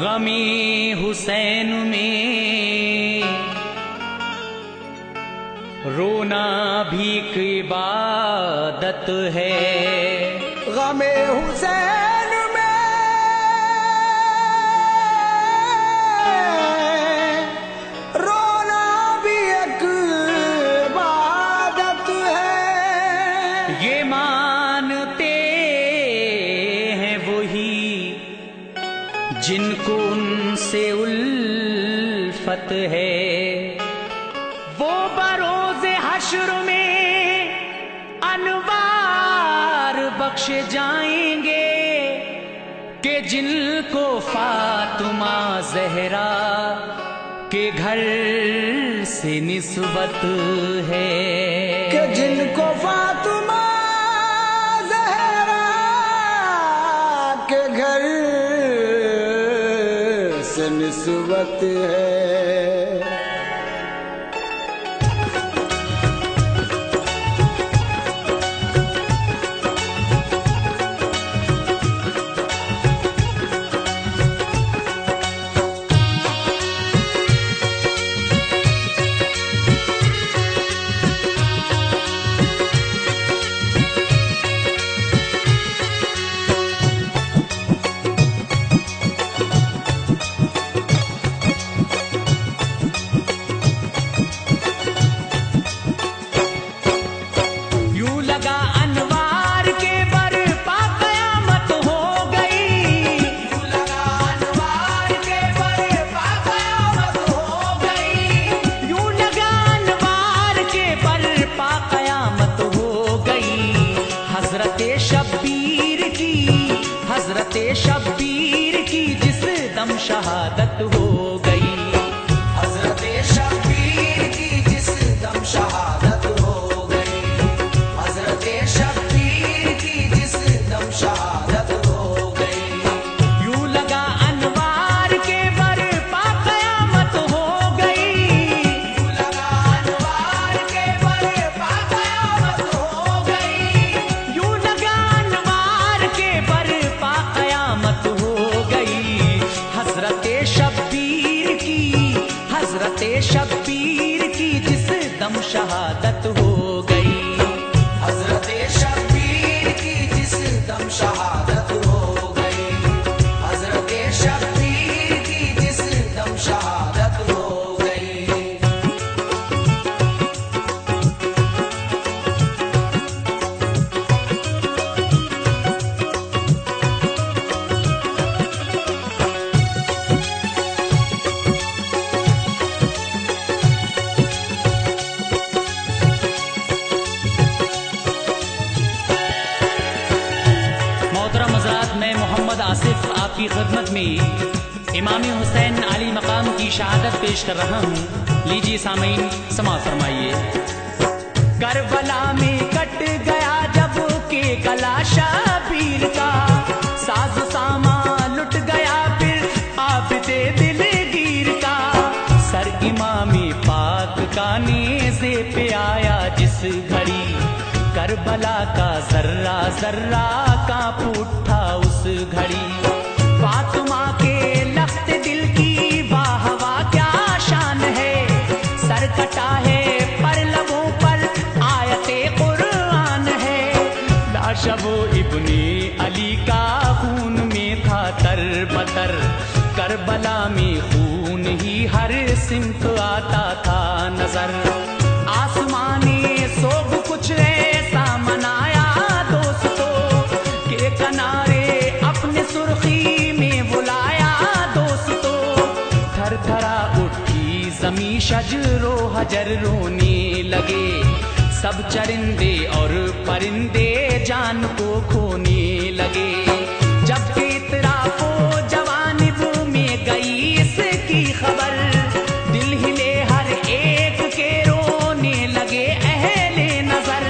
गमी हुसैन में रोना भी एक इबादत है। गमे हुसैन में रोना भी एक इबादत है। ये मानते हैं वही जिनको उनसे उल्फत है। वो बरोज़े हश्र में अनवार बख्शे जाएंगे कि जिनको फातिमा ज़हरा के घर से निस्बत है। कि जिनको फातिमा ज़हरा के घर से निस्बत है। शब्बीर की जिस दम शहादत हो गई। हज़रत शब्बीर की जिस दम शहादत हो गई। हज़रत शब्बीर की जिस दम शहादत हो गई। यूं लगा अनवार के बरपा क़यामत हो गई। यूं लगा अनवार के बरपा क़यामत हो गई। यूं लगा अनवार के बरपा क़यामत हो गई। हज़रत शब्बीर की जिस दम शहादत हो गई। हज़रत शब्बीर की जिस दम शहादत हो गई। हज़रत शब्बीर की जिस दम शहादत हो गई। आसिफ आपकी खिदमत में इमाम हुसैन अली मकाम की शहादत पेश कर रहा हूँ। लीजिए सामीन समाअत फरमाइए। करबला में कट गया जब के गला शबीर का, साज सामा लुट गया फिर आबिदे दिलगीर का। सर इमामी पाक का नेज़े पे आया जिस घड़ी, करबला का जर्रा जर्रा कांप उठा उस घड़ी। फातिमा के लख्त दिल की वाह वाह क्या शान है। सर कटा है पर लबों पर आयते कुरान है। लाश वो इब्ने अली का खून में था तरबतर। करबला में खून ही हर सिमत आता था नजर। आसमानी सोग कुछ ऐसा मनाया दोस्तों के किनारे अपने सुर्खी में बुलाया दोस्तों। थर थरा उठी जमी शजरो हजर रोने लगे। सब चरिंदे और परिंदे जान को खोने लगे। जब इतराफो जवानिब में गई इसकी खबर, दिल हिले हर एक के रोने लगे अहले नजर।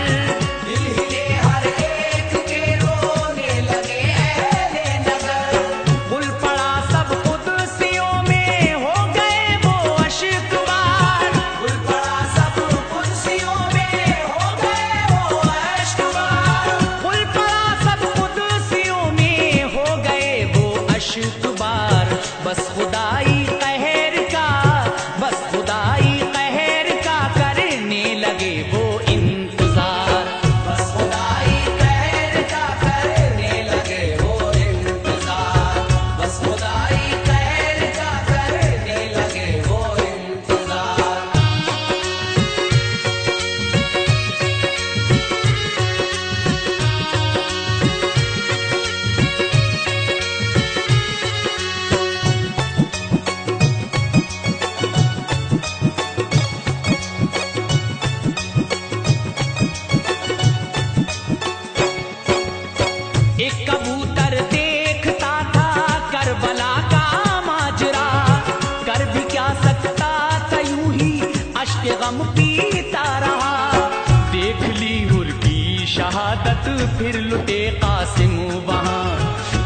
शहादत फिर लुटे कासिम वहाँ,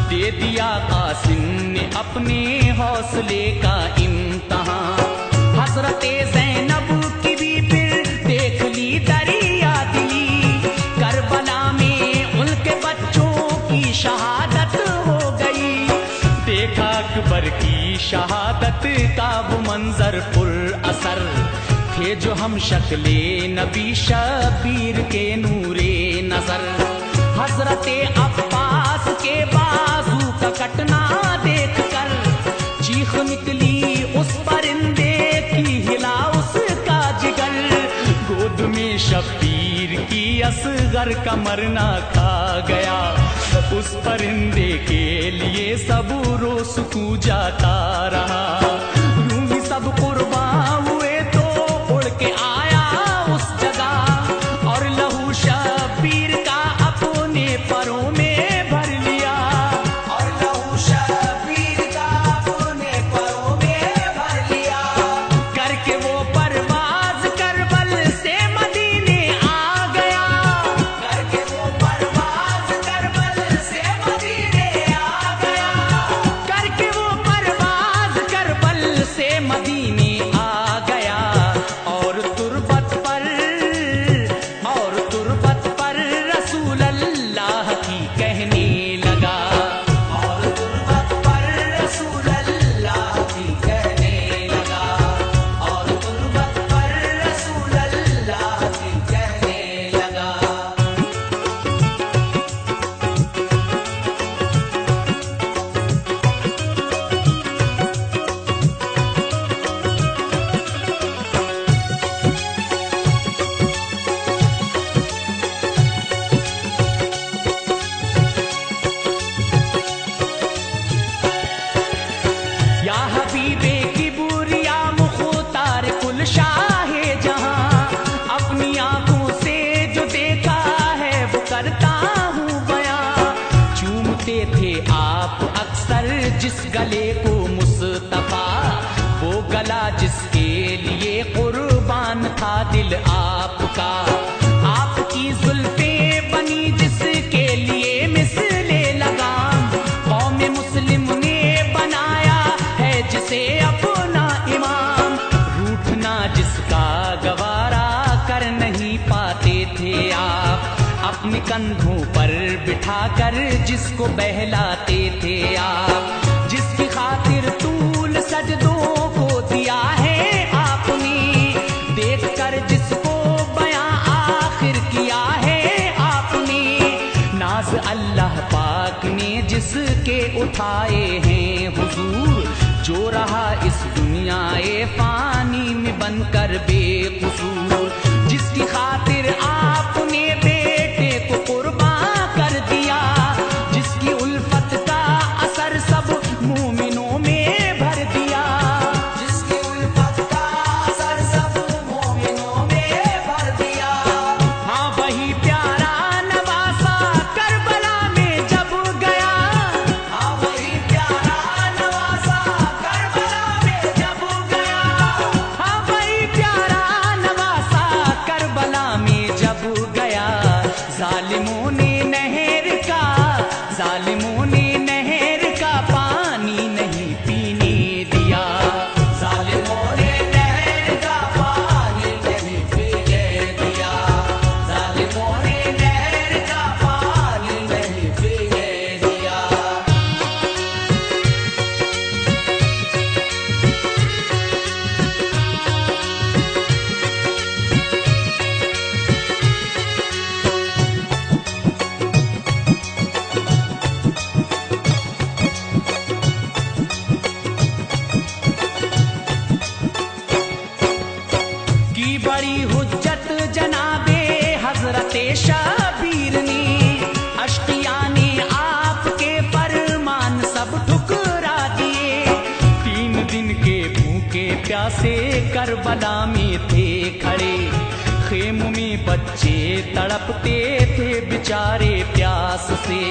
दे दिया कासिम ने अपने हौसले का इम्तहान। हजरते ज़ैनब की भी फिर देख ली दरिया दिली, करबला में उनके बच्चों की शहादत हो गई। देखा अकबर की शहादत का वो मंजर पुर असर, थे जो हम शक्ले नबी शबीर के नूरे नजर। हजरते अब्बास के बाजू का कटना देखकर चीख निकली उस परिंदे की, हिला उसका जिगर। गोद में शबीर की असगर का मरना खा गया, उस परिंदे के लिए सब रोज कू जाता रहा। यूं ही सब कुर्बान हुए तो उड़ के आया उस जगह, और लहू शबीर का अपने परों में भर लिया। और लहू शबीर का अपने परों में भर लिया। करके वो परवाज करबल से मदीने आ गया, करके वो परवाज करबल से मदीने आ गया। करके वो परवाज करबल से मदीने आ गया। और तुरबत पर रसूल अल्लाह की कहने लगा। और तुरबत पर रसूल अल्लाह की कहने लगा। और तुरबत पर रसूल अल्लाह की कहने लगा। या हबीबे की बुरिया मुख्तार कुल शाहे जहां, अपनी आंखों से जो देखा है वो करता हूँ बयां। चूमते थे आप अक्सर जिस गले को मुस्तफा, वो गला जिसके लिए कुर्बान था दिल आपका। आपकी जुल्फे बनी जिसके लिए मिसले लगाम, कौम मुस्लिम ने बनाया है जिसे अपना इमाम। रूठना जिसका गवारा कर नहीं पाते थे आप, अपने कंधों पर बिठाकर जिसको बहलाते थे आप। जिसकी खातिर तूल सजदों को दिया है आपने, देखकर जिसको बयां आखिर किया है आपने। नाज अल्लाह पाक ने जिसके उठाए हैं हुजूर, जो रहा इस दुनियाए फानी में बनकर बेकसूर। जिसकी खातिर आपने बेटे को कुर्बान कर दिया, जिसकी उल्फत का असर सब मोमिनों में भर दिया। जिसकी उल्फत का असर सब मोमिनों में भर दिया। हाँ वही प्यारा नवासा करबला में जब गया। हाँ वही प्यारा नवासा करबला में जब गया। हाँ वही प्यारा नवासा करबला में जब गया। जालिमों ने नहर का पानी नहीं पीने दिया। जालिमों ने नहर का पानी नहीं पीने दिया। जालिमों ने नहर का पानी नहीं पीने दिया। की बड़ी हुज्जत जनाबे हजरते शबीर ने, अश्किया ने आपके फरमान सब ठुकरा दिए। 3 दिन के भूखे प्यासे करबला में थे खड़े, खेमों में बच्चे तड़पते थे बेचारे प्यास से।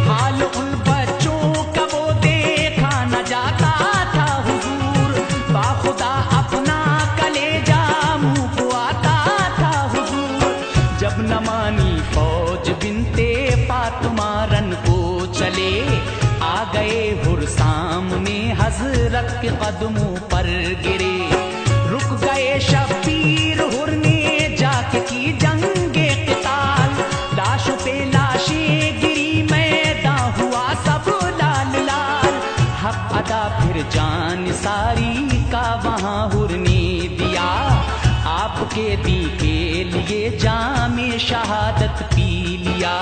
हाल उन बच्चों का वो देखा न जाता था हुजूर, बाखुदा अपना कलेजा मुंह को आता था हुजूर। जब न मानी फौज बिन फातमारन को चले, आ गए हुर सामने हजरत के कदमों पर गिरे। रुक गए शब्बीर हुर ने जाके की जंगे क़िताल, लाशों पे लाशें गिरी मैदां हुआ सब लाल लाल। हक अदा फिर जान सारी का वहाँ हुर ने दिया, आपके दी के लिए जामे शहादत पी लिया।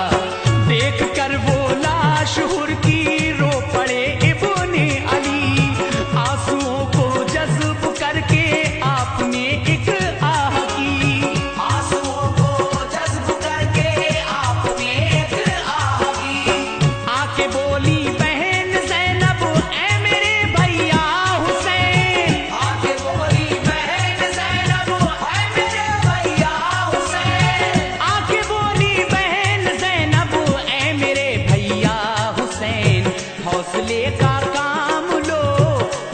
देख कर वो लाश हुर की रो पड़े इब्ने अली, आंसुओं को जज्ब करके आपने एक आह की। आंसुओं को जज्ब करके आपने एक आह की। आके बोली बहन ज़ैनब, ऐ मेरे भैया हुसैन। आके बोली बहन ज़ैनब, ऐ मेरे भैया हुसैन। आके बोली बहन ज़ैनब, ऐ मेरे भैया हुसैन। हौसले का काम लो,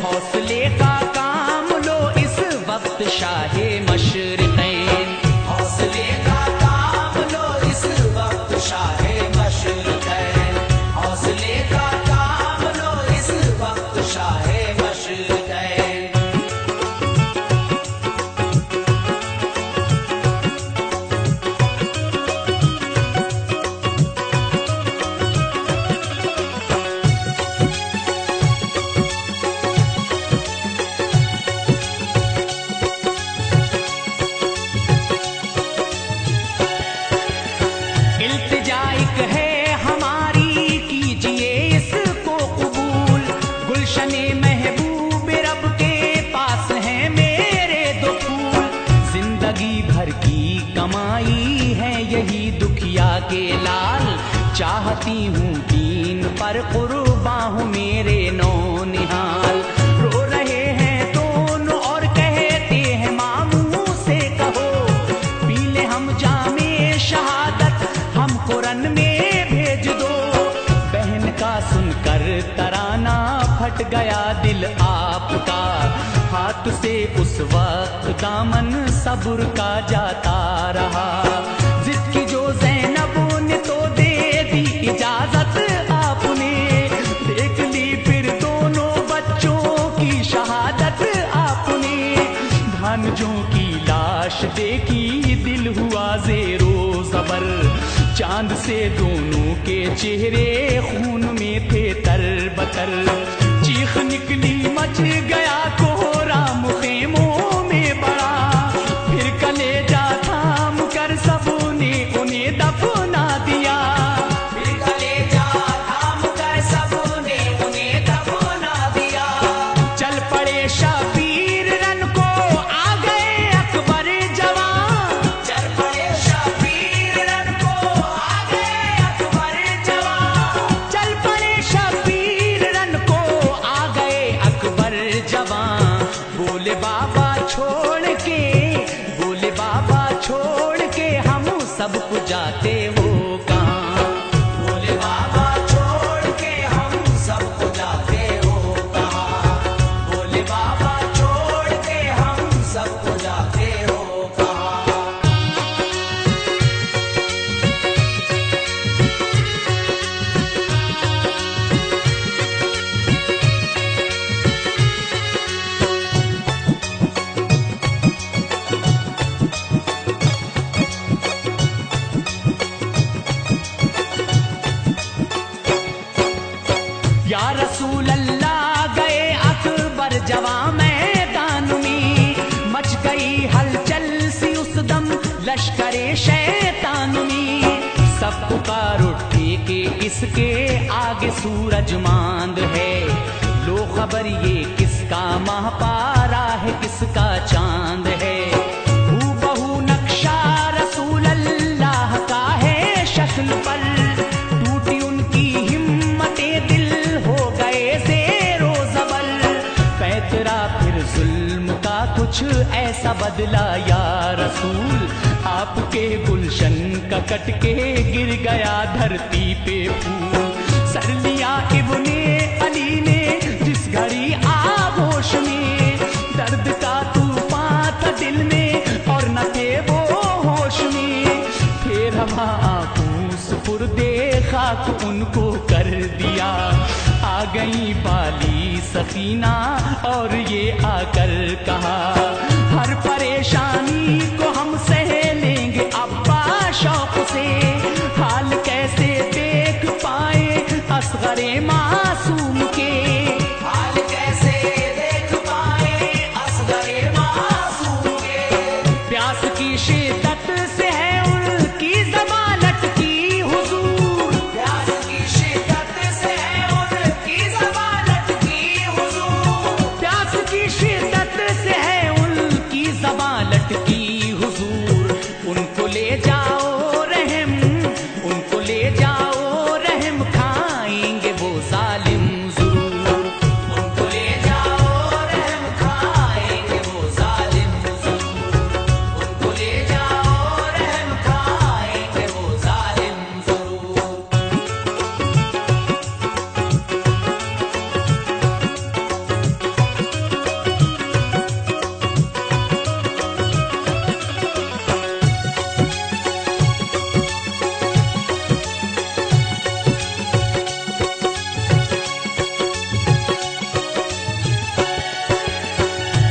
हौसले का काम लो, इस वक्त शाहे मशरिक़ैन। हौसले का काम लो, इस वक्त शाहे मशरिक़ैन। हौसले का काम लो, इस वक्त शाहे मशरिक़ैन। इल्तिजाइक है हमारी, कीजिए इसको कबूल। गुलशने महबूब रब के पास है मेरे दो फूल। जिंदगी भर की कमाई है यही दुखिया के लाल, चाहती हूँ दीन पर कुर्बान हूँ मेरे नौनिहाल। रो रहे हैं दोनों और कहते हैं मामू से कहो, पी ले हम जामे शहादत, हमको रन में भेज दो। बहन का सुनकर तराना फट गया दिल आपका, हाथ से उस वक्त दामन सब्र का जाता रहा। जिद की जो ज़ैनब ने तो दे दी इजाजत आपने, देख ली फिर दोनों बच्चों की शहादत आपने। भांजों की लाश देखी दिल हुआ ज़ेरो ज़बर, चांद से दोनों के चेहरे खून में थे तरबतर। चीख निकली मच गया कोहराम खेमों में बड़ा, फिर कलेजा थाम कर सबने उन्हें दफना दिया। फिर कलेजा थाम कर सबने उन्हें दफना दिया। चल पड़े शबीर रन को, आ गए अकबर जवान। चल पड़े शबीर रन को, आ गए अकबर जवान। चल पड़े शबीर रन को, आ गए अकबर जवान। बोले बाबा छोड़ के, बोले बाबा छोड़ के हम सबको जाते हो कहाँ। बोले बाबा छोड़ के हम सबको जाते हो कहाँ। बोले बाबा छोड़ के हम सबको जाते हो कहाँ। या रसूल अल्लाह गए अकबर जवां मैदान में, मच गई हलचल सी उस दम लश्करे शैतान में। सब पुकार उठे के इसके आगे सूरज मांद है, लो खबर ये किसका माह पारा है किसका चांद है। हूबहू नक्शा रसूल अल्लाह का है शक्ल पर, टूटी उनकी हिम्मतें दिल हो गए ज़ेरो ज़बर। पैतरा फिर जुल्म का कुछ ऐसा बदला या रसूल, आपके गुलशन का कट के गिर गया धरती पे फूल। सर लिया इब्ने अली ने जिस घड़ी आगोश में, दर्द का तूफान था दिल में और न थे वो होश में। फिर हम आंखों सुपुर्दे खाक उनको कर दिया। आ गई बाली सकीना और ये आकर कहा, हर परेशानी को हम सह लेंगे अब्बा शौक से। हाल कैसे देख पाए असगरे मासूम के, हाल कैसे देख पाए असगरे मासूम के। प्यास की शिद्दत से है उनकी ज़बान लटकी हुजूर, प्यास की शिद्दत से है उनकी ज़बान लटकी हुजूर। प्यास की शिद्दत से है उनकी ज़बान लटकी हुजूर। उनको ले जाओ रहम, उनको ले जाओ रहम, खाएंगे वो जालिम ज़रूर। उनको ले जाओ रहम खाएंगे वो जालिम ज़रूर। उनको ले जाओ रहम खाएंगे वो जालिम ज़रूर।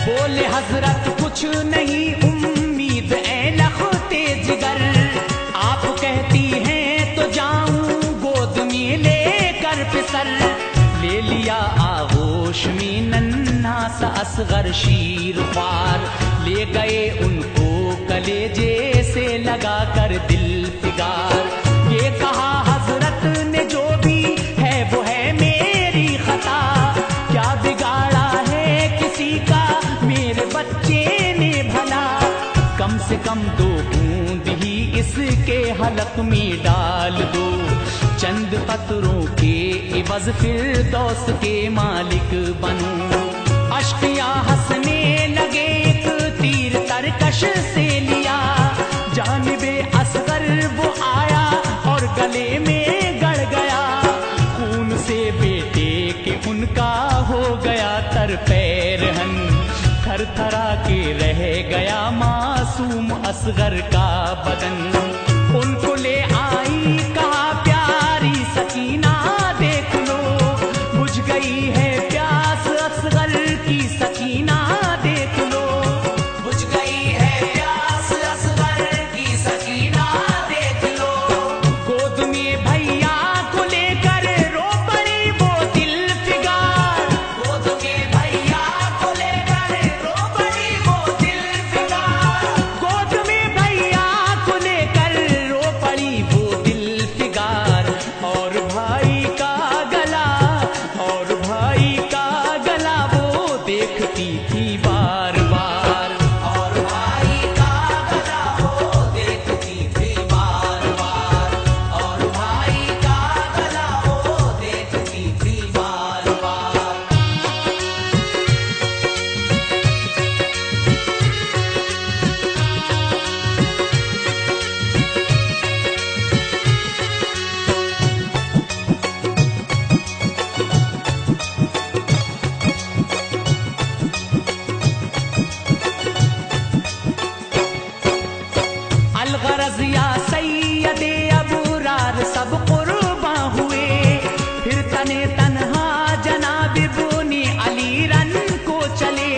बोले हजरत कुछ नहीं उम्मीद ए लखते जिगर, आप कहती हैं तो जाऊं गोद में लेकर फिसर। ले लिया आगोश में नन्हा सा असगर शीर ख्वार, ले गए उनको कलेजे से लगा कर दिल फिगार। ये कहा हजरत ने जो भी है वो है मेरी खता, क्या बिगाड़ा है किसी का मेरे बच्चे ने भला। कम से कम 2 बूंद ही इसके हलक में डाल दो, चंद पत्रों के इवज फिर दोस्त के मालिक बनूं। अश्किया हंसने लगे, एक तीर तरकश से लिया, जानिबे असगर वो आया और गले में गड़ गया। खून से बेटे के उनका हो गया तर पैरहन, थर थरा के रह गया मासूम असगर का बदन। उनको ले आई कहा प्यारी सकीना देख लो, बुझ गई है प्यास असगर की सकीना देख लो। बुझ गई है प्यास असगर की सकीना देख लो। गोद में भैया को लेकर रो पड़ी वो दिल फिगार, गोद में भैया को लेकर रो पड़ी वो दिल फिगार। गोद में भैया को लेकर रो पड़ी वो दिल फिगार। और भाई का गला, और भाई का गला वो देखती थी बार बार। और भाई का गला वो देखती थी बार बार। और भाई का गला वो देखती थी बार बार। अलगरज या सैयदे अबरार सब कुर्बा हुए, फिर तने तन्हा जनाब इब्ने अली रन को चले।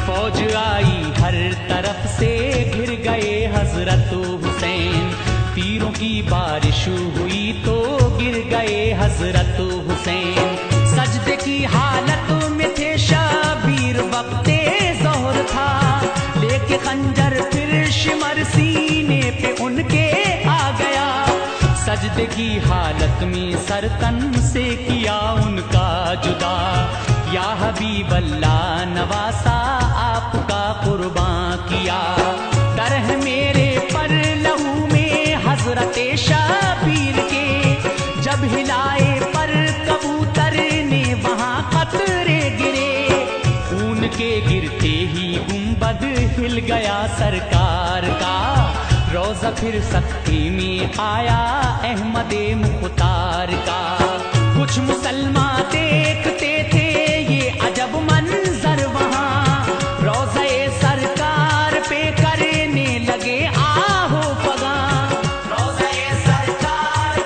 फौज आई हर तरफ से, घिर गए हजरत हुसैन। तीरों की बारिश हुई तो गिर गए हजरत हुसैन। सजदे की हालत में थे शबीर, वक्ते ज़ोहर था, लेके खंजर फिर शिमर सीने पे उनके आ गया। सजदे की हालत में सर तन से किया उनका जुदा, या हबीब अल्लाह नवासा आपका कुर्बान किया। तरह मेरे पर लहू में हजरत शबीर के, जब हिलाए पर कबूतर ने वहां कतरे गिरे। खून के गिरते ही गुंबद हिल गया सरकार का, रोजा फिर सख्ती में आया अहमदे मुख्तार का। कुछ मुसलमान देखते थे ये अजब मंजर वहां, रोज़े सरकार पे करने लगे आहो फगा। रोज़े सरकार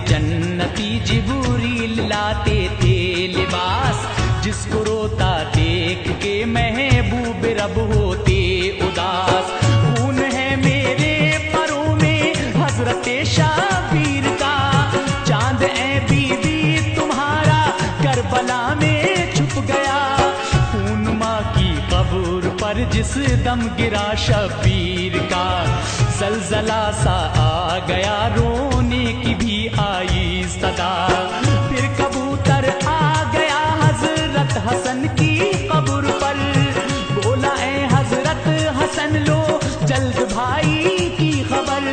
जन्नती जिब्रील लाते थे लिबास, जिसको रोता देख के महबूब रब होते उदास। खून है मेरे परों में हजरत शाबीर का, चांद ए बीबी तुम्हारा करबला में छुप गया। खून माँ की कब्र पर जिस दम गिरा शबीर का, जलजला सा आ गया रोने की भी आई सदा। फिर कबूतर आ गया हजरत हसन की कब्र पर, बोला ए हजरत हसन लो जल्द भाई की खबर।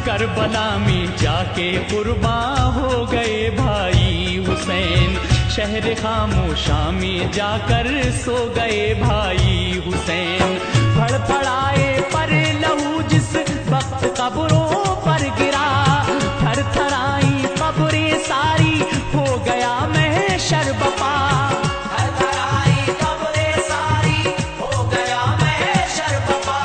करबला में जाके कुर्बान हो गए भाई हुसैन, शहर खामोशा में जाकर सो गए भाई हुसैन। फड़फड़ाए पर लहू जिस वक्त कब्रों पर गिरा, थर थराई कब्रें सारी हो गया महशर बपा। थरथराई कब्रें सारी हो गया महशर बपा।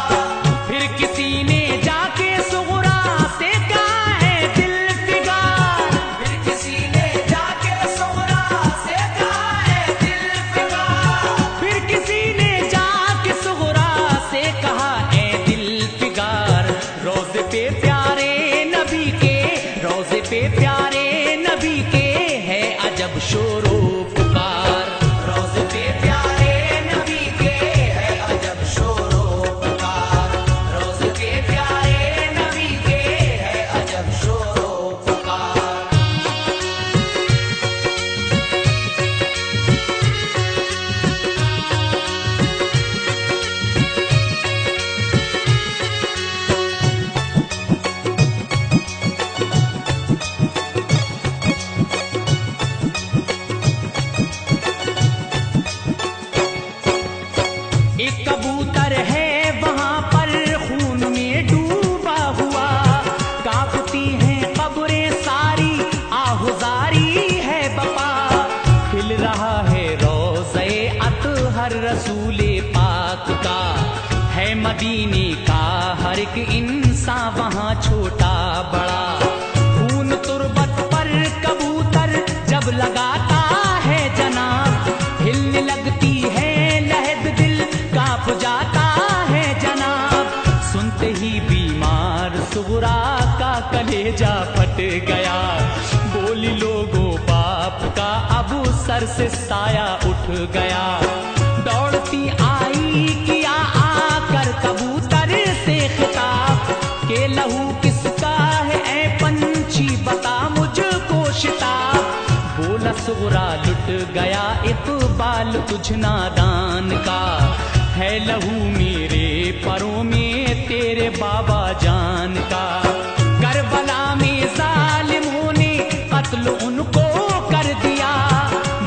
फिर किसी ने जाके सुगरा से कहा है दिल फिगार, फिर किसी ने जाके सुगरा से कहा है दिल फिगार। फिर किसी ने जाके सुगरा से कहा ए दिल फिगार। रोज़े पे प्यारे नबी के, रोज़े पे प्यारे नबी के है अजब शोरो पुकार। रोज़े पे प्यारे नबी के है अजब शोरो पुकार। रोज़े पे प्यारे नबी के है अजब शोरो पुकार। एक कबूतर है वहां पर खून में डूबा हुआ, कांपती हैं कब्रें सारी आहुजारी है बपा। खिल रहा है रोज़े अतहर रसूले पाक का, है मदीने का हर एक इंसान वहां छोटा बड़ा। खून तुरबत पर कबूतर जब लगाता है जनाब, हिलने लगती है लहद दिल कांप जाता है जनाब। सुनते ही बीमार सुगरा का कलेजा फट गया, बोली लोगों बाप का अब सर से साया उठ गया। दौड़ती आई किया आकर कबूतर से खिताब, के लहू किसका है ऐ पंछी बता मुझको शिताब। बोला सुगरा लुट गया इकबाल तुझ नादान का, है लहू मेरे परों में तेरे बाबा जान का। करबला में जालिमों ने कत्ल उनको कर दिया,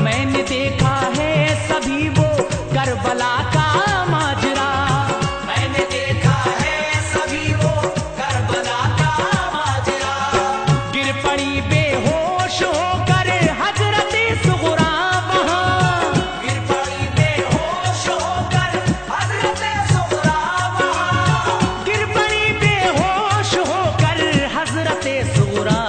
मैंने देखा है सभी वो करबला का माजरा। मैंने देखा है सभी वो करबला का माजरा। गिर पड़ी बेहोश होकर हजरत सुगरा वहां, गिर पड़ी बेहोश होकर हजरत सुगरा वहां। गिर पड़ी बेहोश होकर हजरत सुगरा